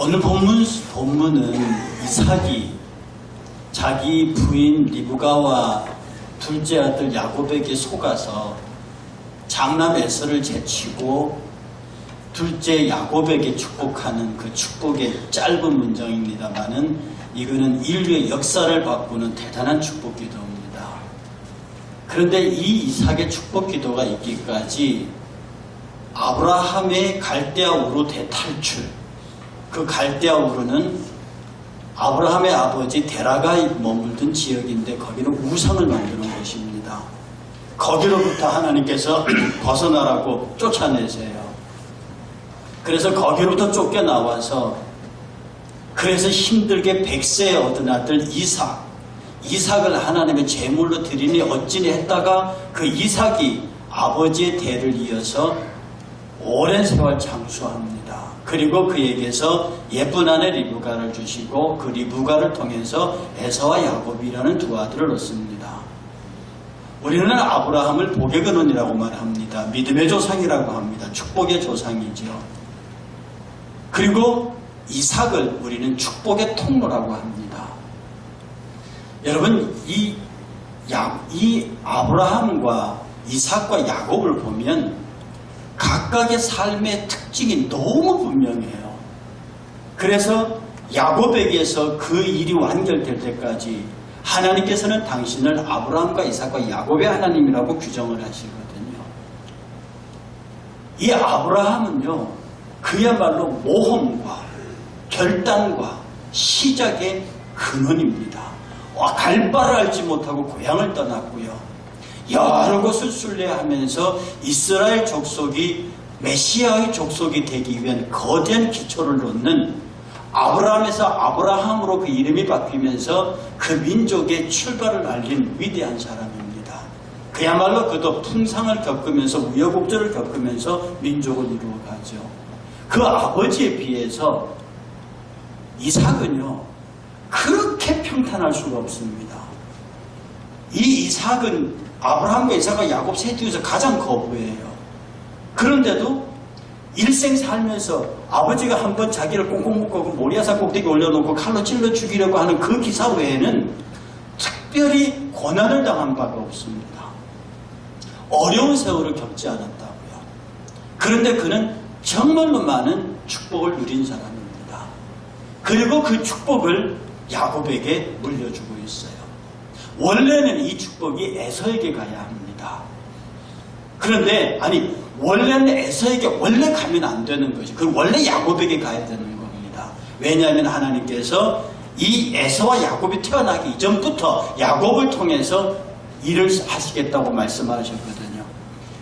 오늘 본문은 이삭이 자기 부인 리브가와 둘째 아들 야곱에게 속아서 장남 에서를 제치고 둘째 야곱에게 축복하는 그 축복의 짧은 문장입니다만은 이거는 인류의 역사를 바꾸는 대단한 축복 기도입니다. 그런데 이 이삭의 축복 기도가 있기까지 아브라함의 갈대아 우르 대탈출, 그 갈대아 우르는 아브라함의 아버지 데라가 머물던 지역인데 거기는 우상을 만드는 곳입니다. 거기로부터 하나님께서 벗어나라고 쫓아내세요. 그래서 거기로부터 쫓겨나와서 그래서 힘들게 100세에 얻은 아들 이삭을 하나님의 제물로 드리니 어찌니 했다가 그 이삭이 아버지의 대를 이어서 오랜 세월 장수합니다. 그리고 그에게서 예쁜 아내 리브가를 주시고 그 리브가를 통해서 에서와 야곱이라는 두 아들을 얻습니다. 우리는 아브라함을 복의 근원이라고 말합니다. 믿음의 조상이라고 합니다. 축복의 조상이죠. 그리고 이삭을 우리는 축복의 통로라고 합니다. 여러분, 이 아브라함과 이삭과 야곱을 보면 각각의 삶의 특징이 너무 분명해요. 그래서 야곱에게서 그 일이 완결될 때까지 하나님께서는 당신을 아브라함과 이삭과 야곱의 하나님이라고 규정을 하시거든요. 이 아브라함은요, 그야말로 모험과 결단과 시작의 근원입니다. 갈 바를 알지 못하고 고향을 떠났고요. 여러 곳을 순례하면서 이스라엘 족속이 메시아의 족속이 되기 위한 거대한 기초를 놓는 아브라함에서 아브라함으로 그 이름이 바뀌면서 그 민족의 출발을 알린 위대한 사람입니다. 그야말로 그도 풍상을 겪으면서 우여곡절을 겪으면서 민족을 이루어가죠. 그 아버지에 비해서 이삭은요, 그렇게 평탄할 수가 없습니다. 이 이삭은 아브라함과 이삭과 야곱 셋 중에서 가장 거부해요. 그런데도 일생 살면서 아버지가 한번 자기를 꽁꽁 묶고 모리아산 꼭대기 올려놓고 칼로 찔러 죽이려고 하는 그 기사 외에는 특별히 고난을 당한 바가 없습니다. 어려운 세월을 겪지 않았다고요. 그런데 그는 정말로 많은 축복을 누린 사람입니다. 그리고 그 축복을 야곱에게 물려주고 있어요. 원래는 이 축복이 에서에게 가야 합니다. 그런데 원래는 에서에게 원래 가면 안 되는 것이, 그럼 원래 야곱에게 가야 되는 겁니다. 왜냐하면 하나님께서 이 에서와 야곱이 태어나기 이전부터 야곱을 통해서 일을 하시겠다고 말씀하셨거든요.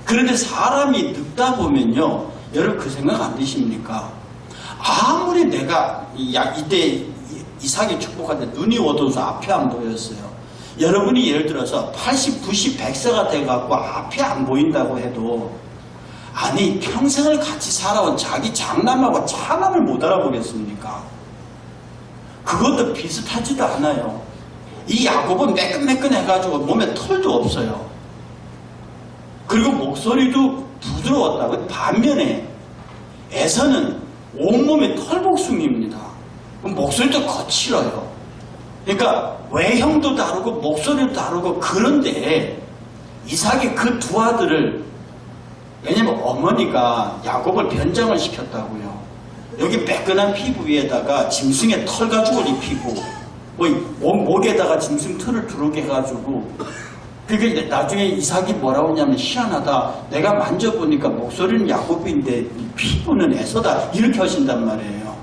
그런데 사람이 늙다 보면요, 여러분 그 생각 안 드십니까? 아무리 내가 이때 이삭이 축복할 때 눈이 어두워서 앞이 안 보였어요. 여러분이 예를 들어서 80, 90, 100세가 돼갖고 앞이 안 보인다고 해도 평생을 같이 살아온 자기 장남하고 차남을 못 알아보겠습니까? 그것도 비슷하지도 않아요. 이 야곱은 매끈매끈해가지고 몸에 털도 없어요. 그리고 목소리도 부드러웠다고. 반면에 에서는 온몸에 털복숭이입니다. 목소리도 거칠어요. 그러니까 외형도 다르고 목소리도 다르고. 그런데 이삭이 그 두 아들을, 왜냐면 어머니가 야곱을 변장을 시켰다고요. 여기 매끈한 피부 위에다가 짐승의 털 가죽을 입히고 목에다가 짐승 털을 두르게 해가지고, 그게 나중에 이삭이 뭐라고 하냐면, 희한하다, 내가 만져보니까 목소리는 야곱인데 피부는 에서다, 이렇게 하신단 말이에요.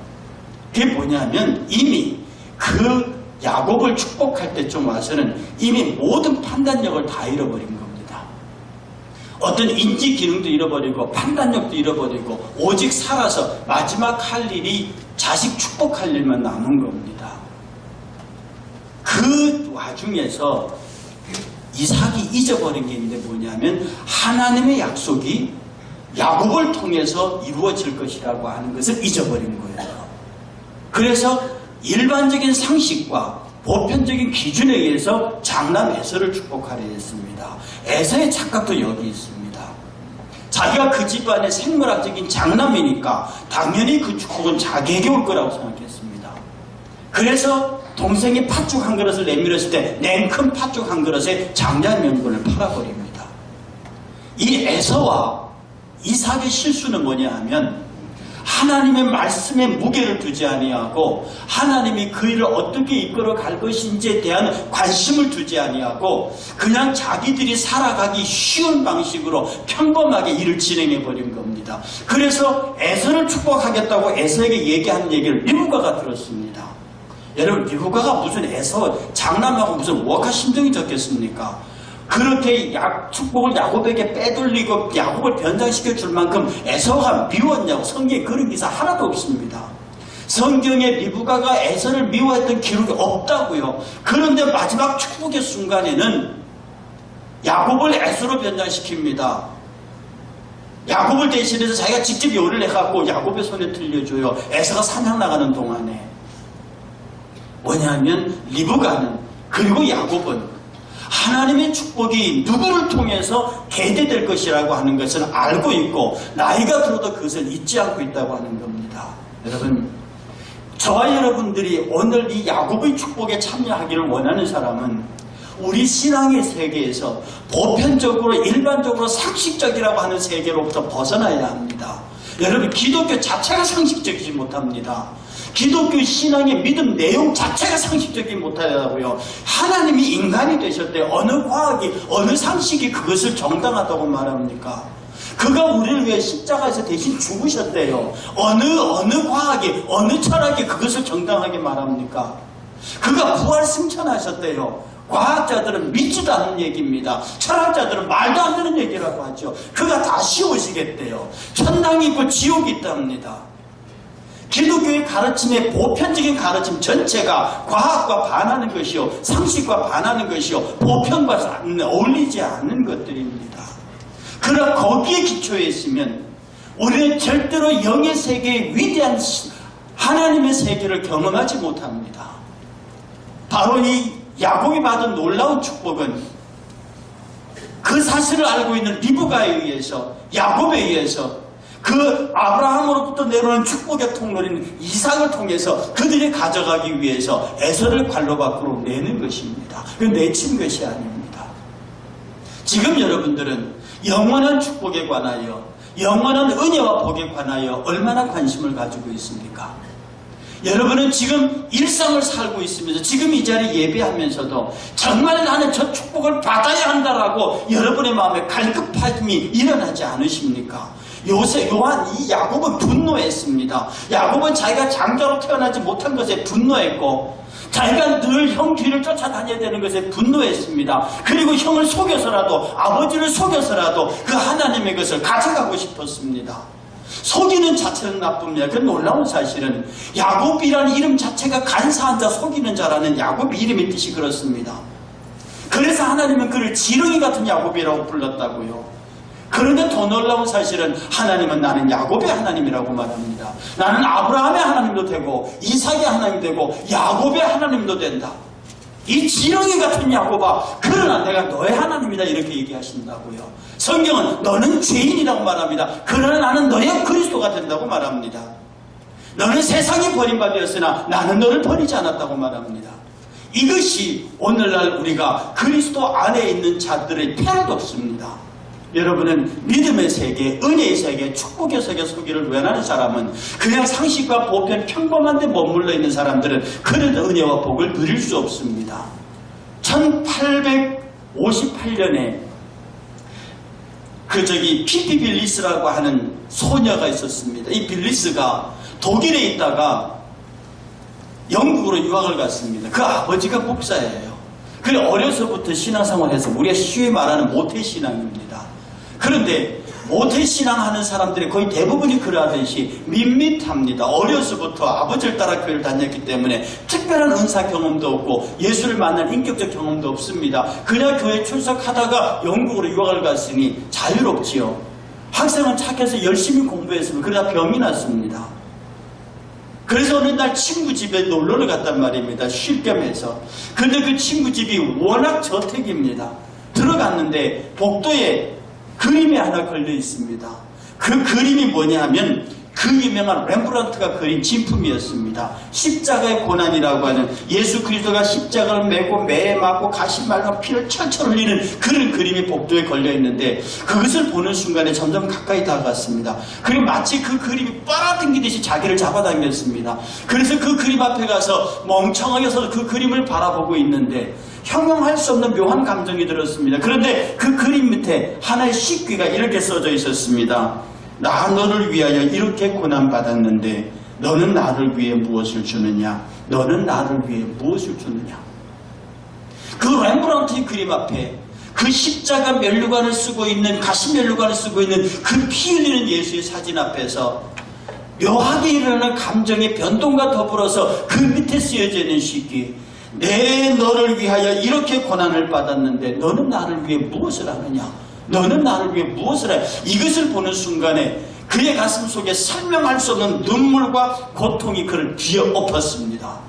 그게 뭐냐면 이미 그 야곱을 축복할 때쯤 와서는 이미 모든 판단력을 다 잃어버린 겁니다. 어떤 인지 기능도 잃어버리고 판단력도 잃어버리고 오직 살아서 마지막 할 일이 자식 축복할 일만 남은 겁니다. 그 와중에서 이삭이 잊어버린 게 있는데 뭐냐면, 하나님의 약속이 야곱을 통해서 이루어질 것이라고 하는 것을 잊어버린 거예요. 그래서 일반적인 상식과 보편적인 기준에 의해서 장남 에서를 축복하려 했습니다. 에서의 착각도 여기 있습니다. 자, 자기가 그 집안의 생물학적인 장남이니까 당연히 그 축복은 자기에게 올 거라고 생각했습니다. 그래서 동생이 팥죽 한 그릇을 내밀었을 때 냉큼 팥죽 한 그릇에 장자 명분을 팔아버립니다. 이 에서와 이삭의 실수는 뭐냐 하면 하나님의 말씀에 무게를 두지 아니하고 하나님이 그 일을 어떻게 이끌어 갈 것인지에 대한 관심을 두지 아니하고 그냥 자기들이 살아가기 쉬운 방식으로 평범하게 일을 진행해 버린 겁니다. 그래서 에서를 축복하겠다고 에서에게 얘기하는 얘기를 리브가가 들었습니다. 여러분, 리브가가 무슨 에서 장남하고 무슨 뭐가 심정이 좋겠습니까? 그렇게 축복을 야곱에게 빼돌리고 야곱을 변장시켜 줄 만큼 에서가 미웠냐고 성경에 그런 기사 하나도 없습니다. 성경에 리브가가 에서를 미워했던 기록이 없다고요. 그런데 마지막 축복의 순간에는 야곱을 에서로 변장시킵니다. 야곱을 대신해서 자기가 직접 요리를 해갖고 야곱의 손에 들려줘요. 에서가 사냥 나가는 동안에. 뭐냐면 리브가는 그리고 야곱은 하나님의 축복이 누구를 통해서 계대될 것이라고 하는 것을 알고 있고 나이가 들어도 그것을 잊지 않고 있다고 하는 겁니다. 여러분, 저와 여러분들이 오늘 이 야곱의 축복에 참여하기를 원하는 사람은 우리 신앙의 세계에서 보편적으로 일반적으로 상식적이라고 하는 세계로부터 벗어나야 합니다. 여러분, 기독교 자체가 상식적이지 못합니다. 기독교 신앙의 믿음 내용 자체가 상식적이지 못하다고요. 하나님이 인간이 되셨대요. 어느 과학이, 어느 상식이 그것을 정당하다고 말합니까? 그가 우리를 위해 십자가에서 대신 죽으셨대요. 어느 과학이, 어느 철학이 그것을 정당하게 말합니까? 그가 부활 승천하셨대요. 과학자들은 믿지도 않는 얘기입니다. 철학자들은 말도 안 되는 얘기라고 하죠. 그가 다시 오시겠대요. 천당이 있고 지옥이 있답니다. 기독교의 가르침의 보편적인 가르침 전체가 과학과 반하는 것이요, 상식과 반하는 것이요, 보편과 어울리지 않는 것들입니다. 그러나 거기에 기초해 있으면 우리는 절대로 영의 세계의 위대한 하나님의 세계를 경험하지 못합니다. 바로 이 야곱이 받은 놀라운 축복은 그 사실을 알고 있는 리브가에 의해서, 야곱에 의해서 그 아브라함으로부터 내려오는 축복의 통로인 이삭을 통해서 그들이 가져가기 위해서 에서를 관로 밖으로 내는 것입니다. 그 내친 것이 아닙니다. 지금 여러분들은 영원한 축복에 관하여, 영원한 은혜와 복에 관하여 얼마나 관심을 가지고 있습니까? 여러분은 지금 일상을 살고 있으면서 지금 이 자리에 예배하면서도 정말 나는 저 축복을 받아야 한다라고 여러분의 마음에 갈급함이 일어나지 않으십니까? 이 야곱은 분노했습니다. 야곱은 자기가 장자로 태어나지 못한 것에 분노했고 자기가 늘 형 뒤를 쫓아다녀야 되는 것에 분노했습니다. 그리고 형을 속여서라도, 아버지를 속여서라도 그 하나님의 것을 가져가고 싶었습니다. 속이는 자체는 나쁩니다. 그 놀라운 사실은 야곱이라는 이름 자체가 간사한 자, 속이는 자라는 야곱 이름의 뜻이 그렇습니다. 그래서 하나님은 그를 지렁이 같은 야곱이라고 불렀다고요. 그런데 더 놀라운 사실은 하나님은 나는 야곱의 하나님이라고 말합니다. 나는 아브라함의 하나님도 되고 이삭의 하나님 되고 야곱의 하나님도 된다. 이 지렁이 같은 야곱아, 그러나 내가 너의 하나님이다, 이렇게 얘기하신다고요. 성경은 너는 죄인이라고 말합니다. 그러나 나는 너의 그리스도가 된다고 말합니다. 너는 세상이 버림받았으나 나는 너를 버리지 않았다고 말합니다. 이것이 오늘날 우리가 그리스도 안에 있는 자들의 패러독스입니다. 여러분은 믿음의 세계, 은혜의 세계, 축복의 세계 속기를 원하는 사람은 그냥 상식과 보편 평범한 데 머물러 있는 사람들은 그런 은혜와 복을 누릴 수 없습니다. 1858년에 피피 빌리스라고 하는 소녀가 있었습니다. 이 빌리스가 독일에 있다가 영국으로 유학을 갔습니다. 그 아버지가 목사예요. 그래 어려서부터 신앙생활해서 우리가 쉬이 말하는 모태신앙입니다. 그런데 모태신앙하는 사람들이 거의 대부분이 그러하듯이 밋밋합니다. 어려서부터 아버지를 따라 교회를 다녔기 때문에 특별한 은사 경험도 없고 예수를 만난 인격적 경험도 없습니다. 그냥 교회 출석하다가 영국으로 유학을 갔으니 자유롭지요. 학생은 착해서 열심히 공부했으면 그러다 병이 났습니다. 그래서 어느 날 친구 집에 놀러를 갔단 말입니다. 쉴 겸 해서. 근데 그 친구 집이 워낙 저택입니다. 들어갔는데 복도에 그림이 하나 걸려 있습니다. 그 그림이 뭐냐 하면 그 유명한 렘브란트가 그린 진품이었습니다. 십자가의 고난이라고 하는 예수 그리스도가 십자가를 메고 매에 맞고 가시말로 피를 철철 흘리는 그런 그림이 복도에 걸려 있는데 그것을 보는 순간에 점점 가까이 다가갔습니다. 그리고 마치 그 그림이 빨아당기듯이 자기를 잡아당겼습니다. 그래서 그 그림 앞에 가서 멍청하게 서서 그 그림을 바라보고 있는데 형용할 수 없는 묘한 감정이 들었습니다. 그런데 그 그림 밑에 하나의 식귀가 이렇게 써져 있었습니다. 나 너를 위하여 이렇게 고난받았는데 너는 나를 위해 무엇을 주느냐? 너는 나를 위해 무엇을 주느냐? 그 렘브란트의 그림 앞에 그 십자가 면류관을 쓰고 있는 가시 면류관을 쓰고 있는 그 피 흘리는 예수의 사진 앞에서 묘하게 일어나는 감정의 변동과 더불어서 그 밑에 쓰여져 있는 식기 내 너를 위하여 이렇게 고난을 받았는데 너는 나를 위해 무엇을 하느냐? 너는 나를 위해 무엇을 해? 이것을 보는 순간에 그의 가슴 속에 설명할 수 없는 눈물과 고통이 그를 뒤엎었습니다.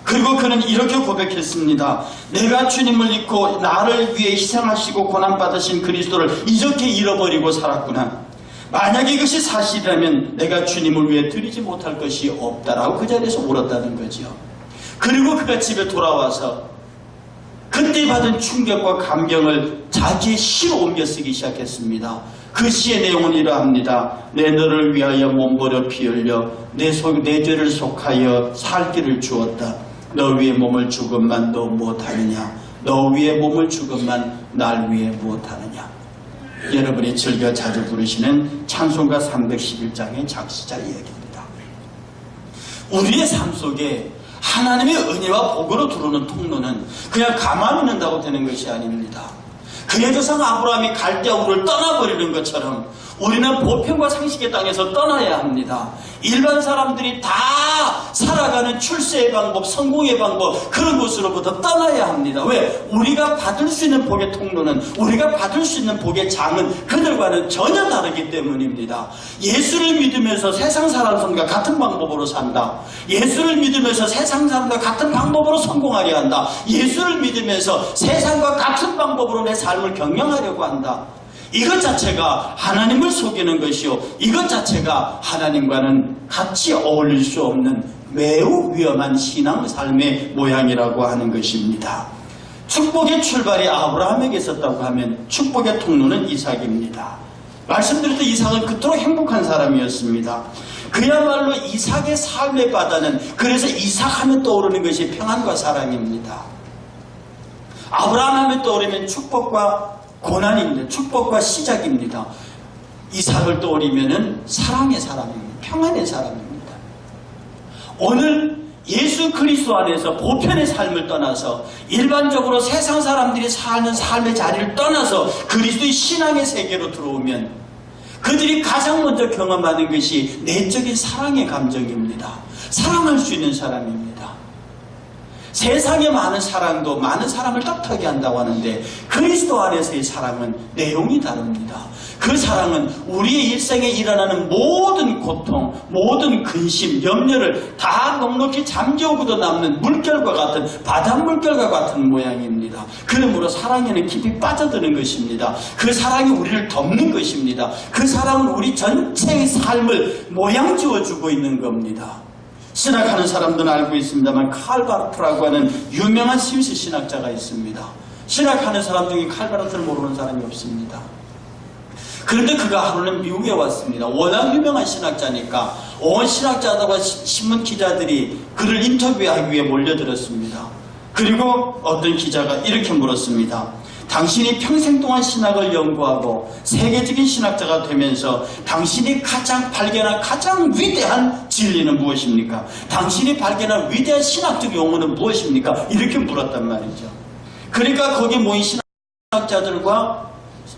그리고 그는 이렇게 고백했습니다. 내가 주님을 잊고 나를 위해 희생하시고 고난받으신 그리스도를 이렇게 잃어버리고 살았구나. 만약에 이것이 사실이라면 내가 주님을 위해 드리지 못할 것이 없다라고 그 자리에서 울었다는 거죠. 그리고 그가 집에 돌아와서 그때 받은 충격과 감격을 자기의 시로 옮겨 쓰기 시작했습니다. 그 시의 내용은 이러합니다. 내 너를 위하여 몸버려 피 흘려 내 죄를 속하여 살 길을 주었다. 너 위에 몸을 주건만 너 무엇하느냐? 너 위에 몸을 주건만 날 위해 무엇하느냐? 여러분이 즐겨 자주 부르시는 찬송가 311장의 작시자 이야기입니다. 우리의 삶 속에 하나님의 은혜와 복으로 들어오는 통로는 그냥 가만히 있는다고 되는 것이 아닙니다. 그의 조상 아브라함이 갈대아우를 떠나버리는 것처럼 우리는 보편과 상식의 땅에서 떠나야 합니다. 일반 사람들이 다 살아가는 출세의 방법, 성공의 방법 그런 곳으로부터 떠나야 합니다. 왜? 우리가 받을 수 있는 복의 통로는 우리가 받을 수 있는 복의 장은 그들과는 전혀 다르기 때문입니다. 예수를 믿으면서 세상 사람과 같은 방법으로 산다. 예수를 믿으면서 세상 사람과 같은 방법으로 성공하려 한다. 예수를 믿으면서 세상과 같은 방법으로 내 삶을 경영하려고 한다. 이것 자체가 하나님을 속이는 것이요 이것 자체가 하나님과는 같이 어울릴 수 없는 매우 위험한 신앙 삶의 모양이라고 하는 것입니다. 축복의 출발이 아브라함에게 있었다고 하면 축복의 통로는 이삭입니다. 말씀드렸던 이삭은 그토록 행복한 사람이었습니다. 그야말로 이삭의 삶의 바다는 그래서 이삭하면 떠오르는 것이 평안과 사랑입니다. 아브라함 하면 떠오르면 축복과 고난입니다. 축복과 시작입니다. 이삭을 떠올리면 사랑의 사람입니다. 평안의 사람입니다. 오늘 예수 그리스도 안에서 보편의 삶을 떠나서 일반적으로 세상 사람들이 사는 삶의 자리를 떠나서 그리스도의 신앙의 세계로 들어오면 그들이 가장 먼저 경험하는 것이 내적인 사랑의 감정입니다. 사랑할 수 있는 사람입니다. 세상에 많은 사랑도 많은 사람을 떳하게 한다고 하는데 그리스도 안에서의 사랑은 내용이 다릅니다. 그 사랑은 우리의 일생에 일어나는 모든 고통, 모든 근심, 염려를 다 넉넉히 잠재우고도 남는 물결과 같은 바닷물결과 같은 모양입니다. 그러므로 사랑에는 깊이 빠져드는 것입니다. 그 사랑이 우리를 덮는 것입니다. 그 사랑은 우리 전체의 삶을 모양 지어주고 있는 겁니다. 신학하는 사람들은 알고 있습니다만 칼 바르트라고 하는 유명한 스위스 신학자가 있습니다. 신학하는 사람 중에 칼 바르트를 모르는 사람이 없습니다. 그런데 그가 하루는 미국에 왔습니다. 워낙 유명한 신학자니까 온 신학자들과 신문 기자들이 그를 인터뷰하기 위해 몰려들었습니다. 그리고 어떤 기자가 이렇게 물었습니다. 당신이 평생 동안 신학을 연구하고 세계적인 신학자가 되면서 당신이 가장 발견한 가장 위대한 진리는 무엇입니까? 당신이 발견한 위대한 신학적 용어는 무엇입니까? 이렇게 물었단 말이죠. 그러니까 거기 모인 신학자들과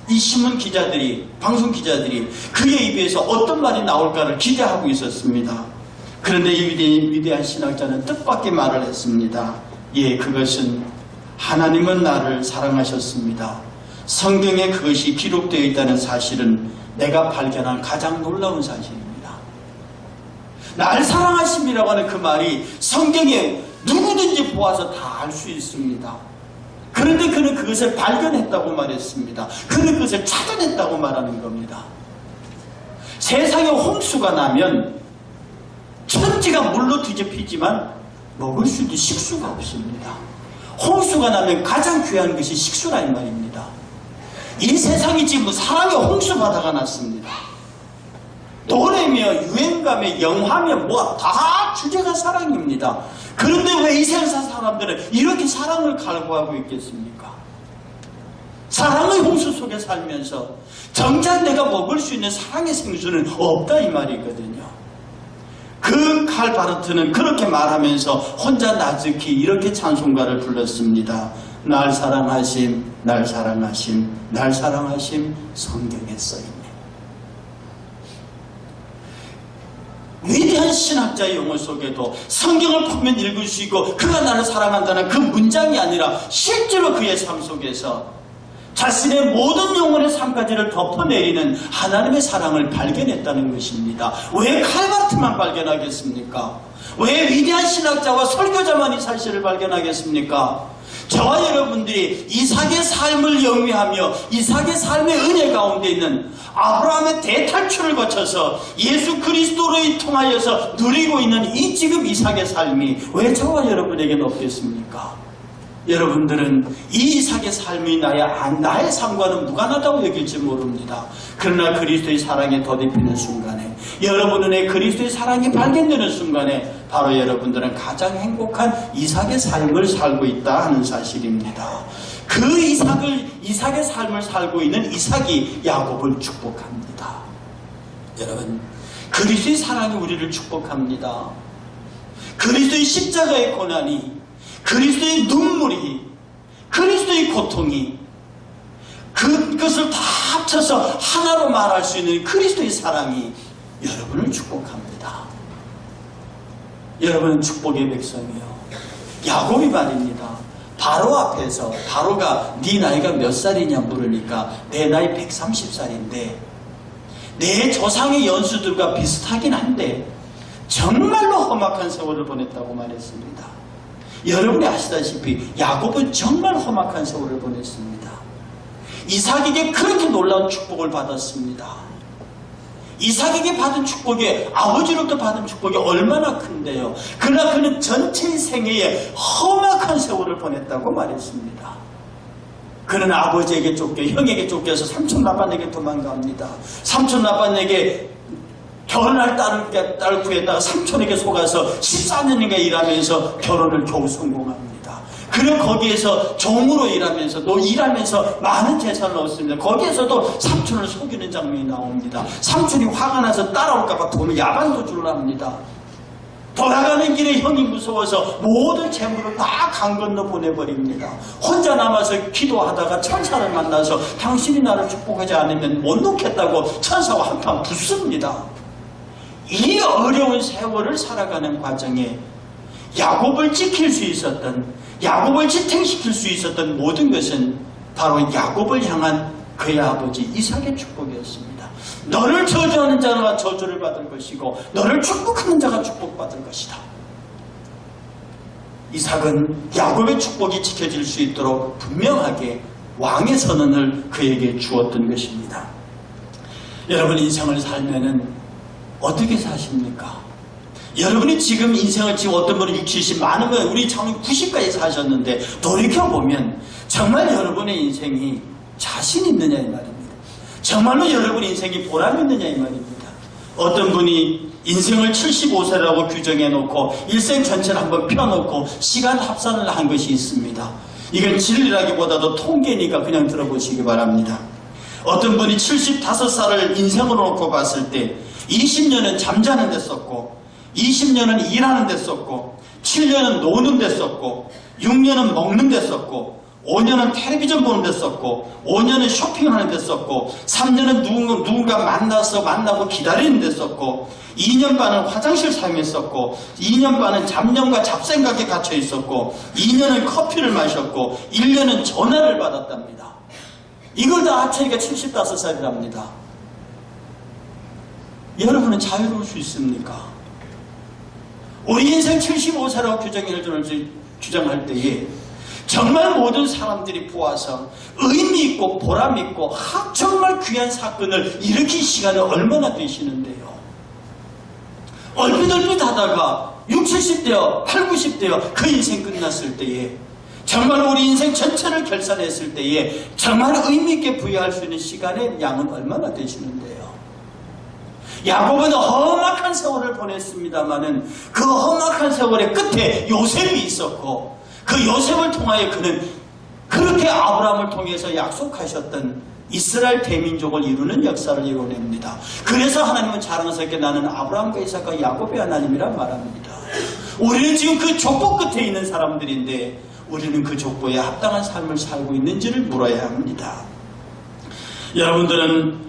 이 신문 기자들이, 방송 기자들이 그의 입에서 어떤 말이 나올까를 기대하고 있었습니다. 그런데 이 위대한 신학자는 뜻밖의 말을 했습니다. 예, 그것은 하나님은 나를 사랑하셨습니다. 성경에 그것이 기록되어 있다는 사실은 내가 발견한 가장 놀라운 사실입니다. 날 사랑하심이라고 하는 그 말이 성경에 누구든지 보아서 다 알 수 있습니다. 그런데 그는 그것을 발견했다고 말했습니다. 그는 그것을 찾아냈다고 말하는 겁니다. 세상에 홍수가 나면 천지가 물로 뒤집히지만 먹을 수 있는 식수가 없습니다. 홍수가 나면 가장 귀한 것이 식수란 말입니다. 이 세상이 지금 사랑의 홍수바다가 났습니다. 노래며 유행가며 영화며 뭐 다 주제가 사랑입니다. 그런데 왜 이 세상 사람들은 이렇게 사랑을 갈구하고 있겠습니까? 사랑의 홍수 속에 살면서 정작 내가 먹을 수 있는 사랑의 생수는 없다 이 말이거든요. 그 칼바르트는 그렇게 말하면서 혼자 나즈키 이렇게 찬송가를 불렀습니다. 날 사랑하심, 날 사랑하심, 날 사랑하심 성경에 써있네. 위대한 신학자의 용어 속에도 성경을 보면 읽을 수 있고 그가 나를 사랑한다는 그 문장이 아니라 실제로 그의 삶 속에서 자신의 모든 영혼의 삶까지를 덮어내리는 하나님의 사랑을 발견했다는 것입니다. 왜 칼바르트만 발견하겠습니까? 왜 위대한 신학자와 설교자만 이 사실을 발견하겠습니까? 저와 여러분들이 이삭의 삶을 영위하며 이삭의 삶의 은혜 가운데 있는 아브라함의 대탈출을 거쳐서 예수 그리스도로 통하여서 누리고 있는 이 지금 이삭의 삶이 왜 저와 여러분에게는 없겠습니까? 여러분들은 이 이삭의 삶이 나의 삶과는 무관하다고 여길지 모릅니다. 그러나 그리스도의 사랑에 덧입히는 순간에 여러분 눈에 그리스도의 사랑이 발견되는 순간에 바로 여러분들은 가장 행복한 이삭의 삶을 살고 있다 하는 사실입니다. 그 이삭의 삶을 살고 있는 이삭이 야곱을 축복합니다. 여러분, 그리스도의 사랑이 우리를 축복합니다. 그리스도의 십자가의 고난이, 그리스도의 눈물이, 그리스도의 고통이, 그것을 다 합쳐서 하나로 말할 수 있는 그리스도의 사랑이 여러분을 축복합니다. 여러분은 축복의 백성이요. 야곱이 말입니다. 바로 앞에서 바로가 네 나이가 몇 살이냐 물으니까 내 나이 130살인데 내 조상의 연수들과 비슷하긴 한데 정말로 험악한 세월을 보냈다고 말했습니다. 여러분이 아시다시피 야곱은 정말 험악한 세월을 보냈습니다. 이삭에게 그렇게 놀라운 축복을 받았습니다. 이삭에게 받은 축복이 아버지로부터 받은 축복이 얼마나 큰데요. 그러나 그는 전체 생애에 험악한 세월을 보냈다고 말했습니다. 그는 아버지에게 쫓겨 형에게 쫓겨서 삼촌 라반에게 도망갑니다. 삼촌 라반에게 결혼할 딸을 구했다가 삼촌에게 속아서 14년인가 일하면서 결혼을 겨우 성공합니다. 그리고 거기에서 종으로 일하면서 많은 재산을 얻습니다. 거기에서도 삼촌을 속이는 장면이 나옵니다. 삼촌이 화가 나서 따라올까봐 돈을 야반도주를 합니다. 돌아가는 길에 형이 무서워서 모든 재물을 다 강 건너 보내버립니다. 혼자 남아서 기도하다가 천사를 만나서 당신이 나를 축복하지 않으면 못 놓겠다고 천사와 한판 붙습니다. 이 어려운 세월을 살아가는 과정에 야곱을 지킬 수 있었던, 야곱을 지탱시킬 수 있었던 모든 것은 바로 야곱을 향한 그의 아버지 이삭의 축복이었습니다. 너를 저주하는 자가 저주를 받을 것이고 너를 축복하는 자가 축복받을 것이다. 이삭은 야곱의 축복이 지켜질 수 있도록 분명하게 왕의 선언을 그에게 주었던 것입니다. 여러분 인생을 살면은 어떻게 사십니까? 여러분이 지금 인생을 지금 어떤 분은 60, 70, 많은 분 우리 참 90까지 사셨는데 돌이켜보면 정말 여러분의 인생이 자신 있느냐 이 말입니다. 정말로 여러분 인생이 보람 있느냐 이 말입니다. 어떤 분이 인생을 75세라고 규정해놓고 일생 전체를 한번 펴놓고 시간 합산을 한 것이 있습니다. 이건 진리라기보다도 통계니까 그냥 들어보시기 바랍니다. 어떤 분이 75살을 인생으로 놓고 봤을 때 20년은 잠자는 데 썼고 20년은 일하는 데 썼고 7년은 노는 데 썼고 6년은 먹는 데 썼고 5년은 텔레비전 보는 데 썼고 5년은 쇼핑하는 데 썼고 3년은 누군가 만나고 기다리는 데 썼고 2년 반은 화장실 사용했었고 2년 반은 잡념과 잡생각에 갇혀 있었고 2년은 커피를 마셨고 1년은 전화를 받았답니다. 이걸 다 합치니까 75살이랍니다. 여러분은 자유로울 수 있습니까? 우리 인생 75세라고 규정할 때에 정말 모든 사람들이 보아서 의미 있고 보람 있고 정말 귀한 사건을 일으킨 시간은 얼마나 되시는데요. 얼핏얼핏 하다가 60, 70대요 8, 90대요 그 인생 끝났을 때에 정말 우리 인생 전체를 결산했을 때에 정말 의미 있게 부여할 수 있는 시간의 양은 얼마나 되시는데요. 야곱은 험악한 세월을 보냈습니다마는 그 험악한 세월의 끝에 요셉이 있었고 그 요셉을 통하여 그는 그렇게 아브라함을 통해서 약속하셨던 이스라엘 대민족을 이루는 역사를 이뤄냅니다. 그래서 하나님은 자랑스럽게 나는 아브라함과 이삭과 야곱의 하나님이라 말합니다. 우리는 지금 그 족보 끝에 있는 사람들인데 우리는 그 족보에 합당한 삶을 살고 있는지를 물어야 합니다. 여러분들은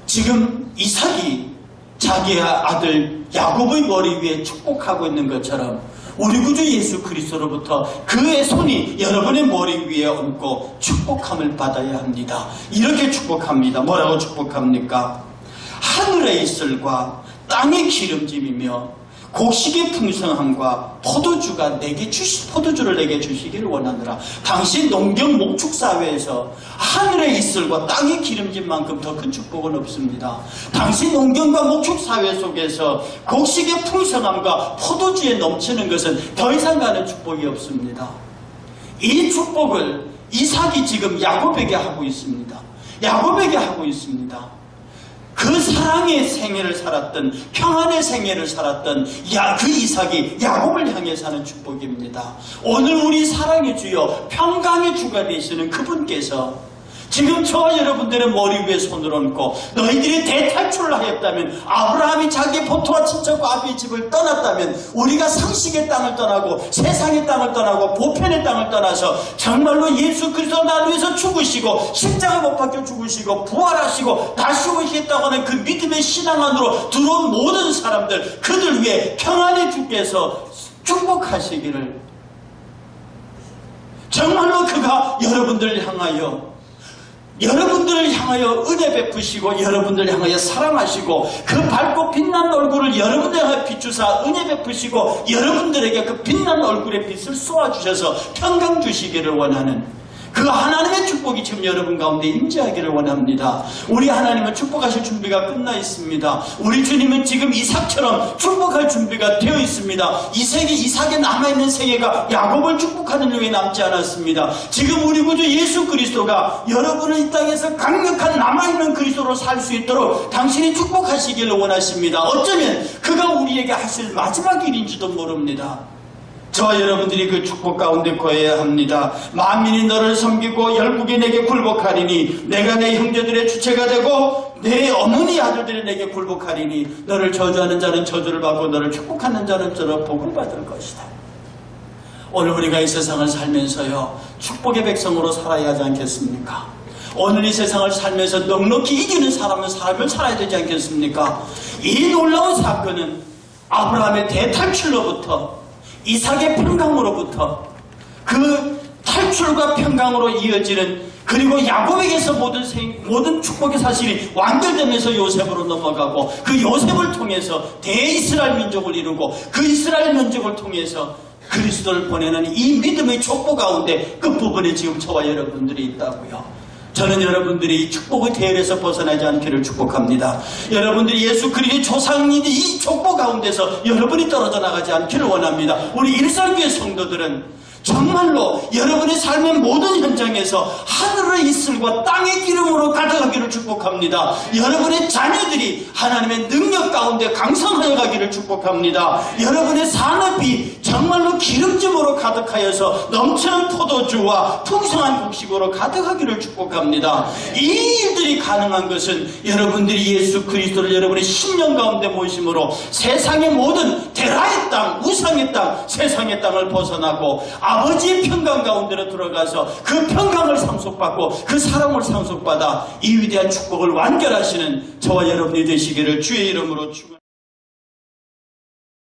지금 이삭이 자기의 아들 야곱의 머리 위에 축복하고 있는 것처럼 우리 구주 예수 그리스도로부터 그의 손이 여러분의 머리 위에 얹고 축복함을 받아야 합니다. 이렇게 축복합니다. 뭐라고 축복합니까? 하늘의 이슬과 땅의 기름짐이며 곡식의 풍성함과 포도주를 내게 주시기를 원하노라. 당시 농경 목축 사회에서 하늘의 이슬과 땅의 기름짐만큼 더 큰 축복은 없습니다. 당시 농경과 목축 사회 속에서 곡식의 풍성함과 포도주에 넘치는 것은 더 이상 가는 축복이 없습니다. 이 축복을 이삭이 지금 야곱에게 하고 있습니다. 야곱에게 하고 있습니다. 그 사랑의 생애를 살았던 평안의 생애를 살았던 그 이삭이 야곱을 향해 사는 축복입니다. 오늘 우리 사랑의 주여 평강의 주가 되시는 그분께서 지금 저와 여러분들의 머리 위에 손을 얹고 너희들이 대탈출을 하였다면 아브라함이 자기 보토와 친척과 아비의 집을 떠났다면 우리가 상식의 땅을 떠나고 세상의 땅을 떠나고 보편의 땅을 떠나서 정말로 예수 그리스도 나를 위해서 죽으시고 십자가 못 박혀 죽으시고 부활하시고 다시 오시겠다고 하는 그 믿음의 신앙 안으로 들어온 모든 사람들 그들 위해 평안의 주께서 축복하시기를 정말로 그가 여러분들을 향하여 은혜 베푸시고 여러분들을 향하여 사랑하시고 그 밝고 빛난 얼굴을 여러분들 향하여 비추사 은혜 베푸시고 여러분들에게 그 빛난 얼굴의 빛을 쏘아주셔서 평강 주시기를 원하는 그 하나님의 축복이 지금 여러분 가운데 임재하기를 원합니다. 우리 하나님은 축복하실 준비가 끝나 있습니다. 우리 주님은 지금 이삭처럼 축복할 준비가 되어 있습니다. 이삭에 남아있는 생애가 야곱을 축복하는 중에 남지 않았습니다. 지금 우리 구주 예수 그리스도가 여러분을 이 땅에서 강력한 남아있는 그리스도로 살 수 있도록 당신이 축복하시기를 원하십니다. 어쩌면 그가 우리에게 하실 마지막 일인지도 모릅니다. 저와 여러분들이 그 축복 가운데 거해야 합니다. 만민이 너를 섬기고 열국이 내게 굴복하리니 내가 내 형제들의 주체가 되고 내 어머니 아들들이 내게 굴복하리니 너를 저주하는 자는 저주를 받고 너를 축복하는 자는 저를 복을 받을 것이다. 오늘 우리가 이 세상을 살면서요 축복의 백성으로 살아야 하지 않겠습니까? 오늘 이 세상을 살면서 넉넉히 이기는 삶을 살아야 되지 않겠습니까? 이 놀라운 사건은 아브라함의 대탈출로부터 이삭의 평강으로부터 그 탈출과 평강으로 이어지는 그리고 야곱에게서 모든 축복의 사실이 완결되면서 요셉으로 넘어가고 그 요셉을 통해서 대이스라엘 민족을 이루고 그 이스라엘 민족을 통해서 그리스도를 보내는 이 믿음의 족보 가운데 끝부분에 지금 저와 여러분들이 있다고요. 저는 여러분들이 이 축복의 대열에서 벗어나지 않기를 축복합니다. 여러분들이 예수 그리스도의 조상인 이 족보 가운데서 여러분이 떨어져 나가지 않기를 원합니다. 우리 일상교회 성도들은 정말로 여러분의 삶의 모든 현장에서 하늘의 이슬과 땅의 기름으로 가득하기를 축복합니다. 여러분의 자녀들이 하나님의 능력 가운데 강성하여 가기를 축복합니다. 여러분의 산업이 정말로 기름짐으로 가득하여서 넘치는 포도주와 풍성한 곡식으로 가득하기를 축복합니다. 이 일들이 가능한 것은 여러분들이 예수 그리스도를 여러분의 심령 가운데 모심으로 세상의 모든 데라의 땅, 우상의 땅, 세상의 땅을 벗어나고 아버지의 평강 가운데로 들어가서 그 평강을 상속받고 그 사랑을 상속받아 이 위대한 축복을 완결하시는 저와 여러분이 되시기를 주의 이름으로 축원합니다.